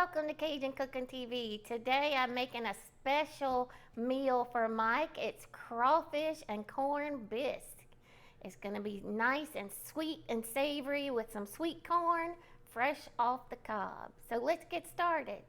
welcome to Cajun Cooking TV. Today I'm making a special meal for Mike. It's crawfish and corn bisque. It's going to be nice and sweet and savory with some sweet corn fresh off the cob. So let's get started.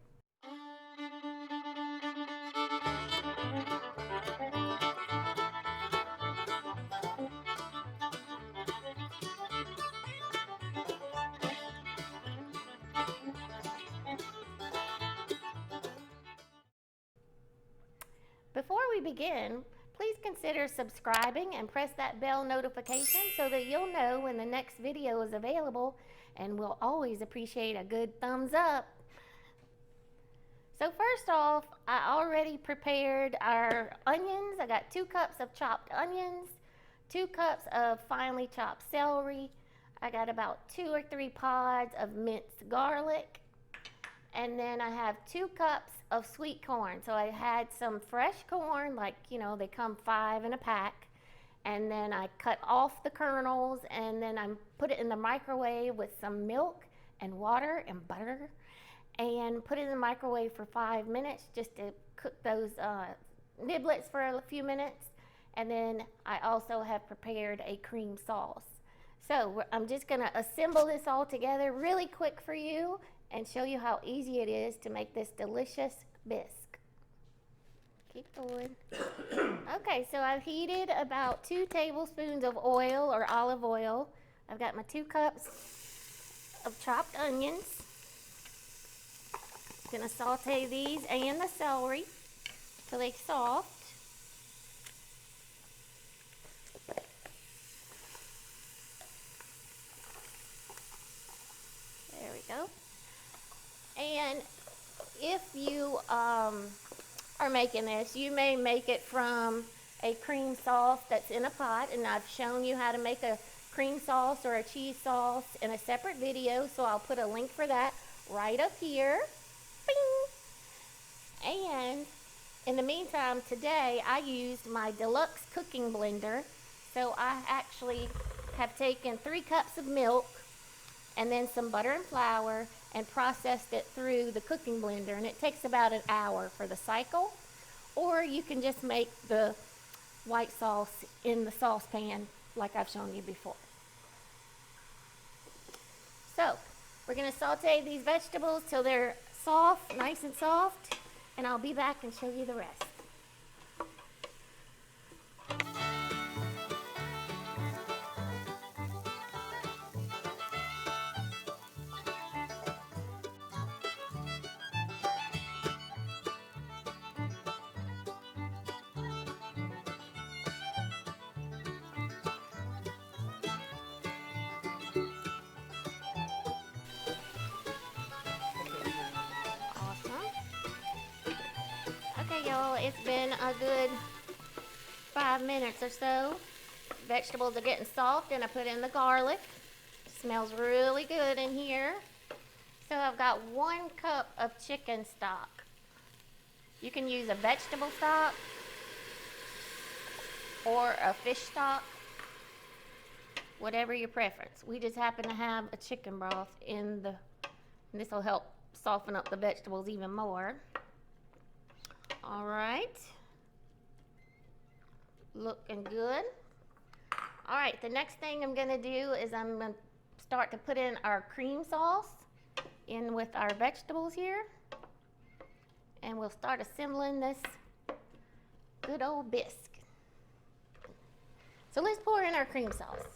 Before we begin, please consider subscribing and press that bell notification so that you'll know when the next video is available, and we'll always appreciate a good thumbs up. So first off, I already prepared our onions. I got 2 cups of chopped onions, 2 cups of finely chopped celery. I got about 2 or 3 pods of minced garlic. And then I have 2 cups of sweet corn. So I had some fresh corn, like, they come 5 in a pack. And then I cut off the kernels, and then I put it in the microwave with some milk and water and butter, and put it in the microwave for 5 minutes just to cook those niblets for a few minutes. And then I also have prepared a cream sauce. So I'm just gonna assemble this all together really quick for you and show you how easy it is to make this delicious bisque. Keep going. Okay, so I've heated about 2 tablespoons of oil or olive oil. I've got my 2 cups of chopped onions. Gonna saute these and the celery till they're soft. There we go. And if you are making this, you may make it from a cream sauce that's in a pot, and I've shown you how to make a cream sauce or a cheese sauce in a separate video, so I'll put a link for that right up here. Bing! And in the meantime, today I used my deluxe cooking blender. So I actually have taken 3 cups of milk and then some butter and flour and processed it through the cooking blender, and it takes about an hour for the cycle. Or you can just make the white sauce in the saucepan like I've shown you before. So we're going to saute these vegetables till they're soft, nice and soft, and I'll be back and show you the rest. Okay, y'all, it's been a good 5 minutes or so. Vegetables are getting soft, and I put in the garlic. Smells really good in here. So I've got 1 cup of chicken stock. You can use a vegetable stock or a fish stock, whatever your preference. We just happen to have a chicken broth in the, and this will help soften up the vegetables even more. All right, looking good. All right, the next thing I'm gonna do is I'm gonna start to put in our cream sauce in with our vegetables here, and we'll start assembling this good old bisque. So let's pour in our cream sauce.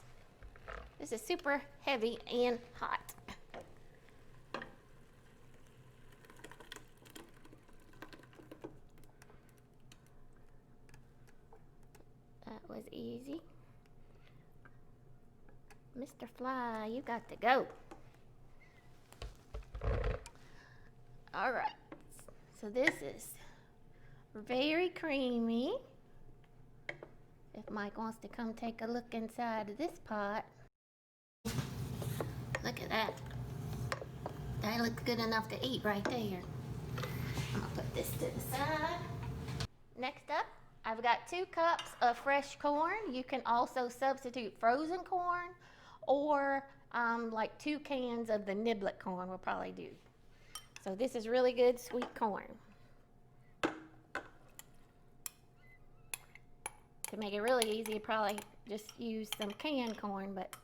This is super heavy and hot. Was easy. Mr. Fly, you got to go. All right, so this is very creamy. If Mike wants to come take a look inside of this pot. Look at that. That looks good enough to eat right there. I'm gonna put this to the side. Next up, I've got 2 cups of fresh corn. You can also substitute frozen corn, or like 2 cans of the niblet corn will probably do. So this is really good sweet corn. To make it really easy, you probably just use some canned corn, but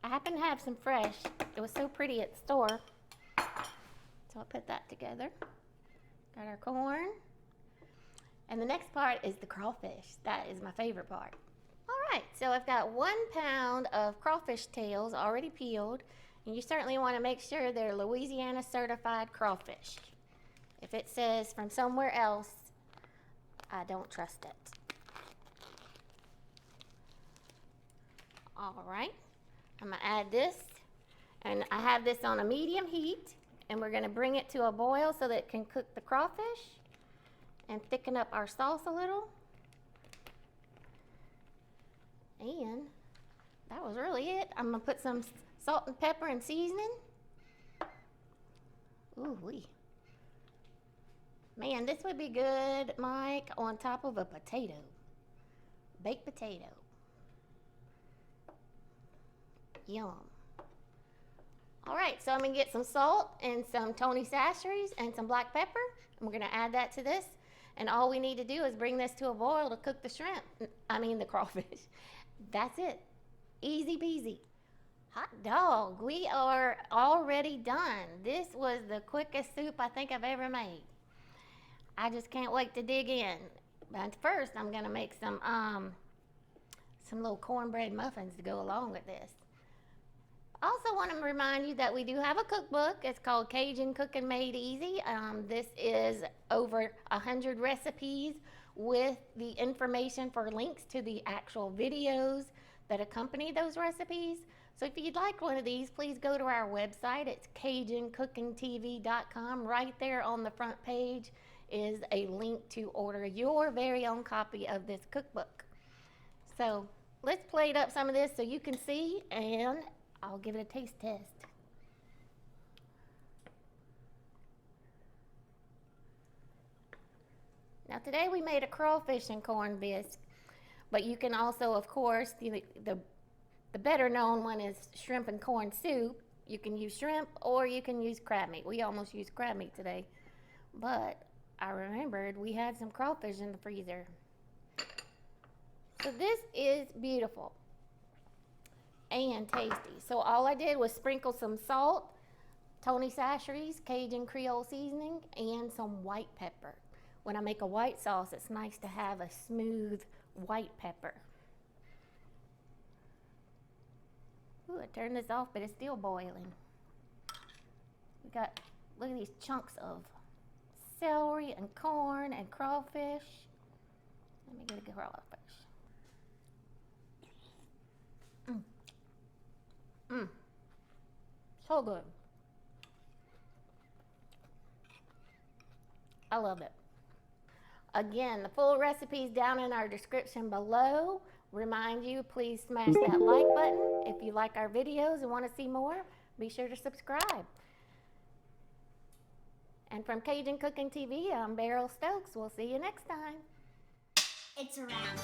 I happen to have some fresh. It was so pretty at the store. So I'll put that together. Got our corn. And the next part is the crawfish. That is my favorite part. All right, so I've got 1 pound of crawfish tails already peeled. And you certainly want to make sure they're Louisiana certified crawfish. If it says from somewhere else, I don't trust it. All right, I'm gonna add this, and I have this on a medium heat, and we're gonna bring it to a boil so that it can cook the crawfish and thicken up our sauce a little. And that was really it. I'm gonna put some salt and pepper and seasoning. Ooh-wee. Man, this would be good, Mike, on top of a potato. Baked potato. Yum. All right, so I'm gonna get some salt and some Tony Chachere's and some black pepper. And we're gonna add that to this. And all we need to do is bring this to a boil to cook the shrimp. I mean the crawfish. That's it. Easy peasy. Hot dog, we are already done. This was the quickest soup I think I've ever made. I just can't wait to dig in. But first, I'm gonna make some little cornbread muffins to go along with this. I also want to remind you that we do have a cookbook. It's called Cajun Cooking Made Easy. This is over 100 recipes with the information for links to the actual videos that accompany those recipes. So if you'd like one of these, please go to our website. It's CajunCookingTV.com. Right there on the front page is a link to order your very own copy of this cookbook. So let's plate up some of this so you can see, and I'll give it a taste test. Now today we made a crawfish and corn bisque, but you can also, of course, the better known one is shrimp and corn soup. You can use shrimp or you can use crab meat. We almost used crab meat today, but I remembered we had some crawfish in the freezer. So this is beautiful and tasty. So all I did was sprinkle some salt, Tony Chachere's Cajun Creole seasoning, and some white pepper. When I make a white sauce, it's nice to have a smooth white pepper. Ooh, I turned this off, but it's still boiling. We got, look at these chunks of celery and corn and crawfish. Let me get a crawfish. So good. I love it. Again, the full recipe's down in our description below. Remind you, please smash that like button. If you like our videos and want to see more, be sure to subscribe. And from Cajun Cooking TV, I'm Beryl Stokes. We'll see you next time. It's around.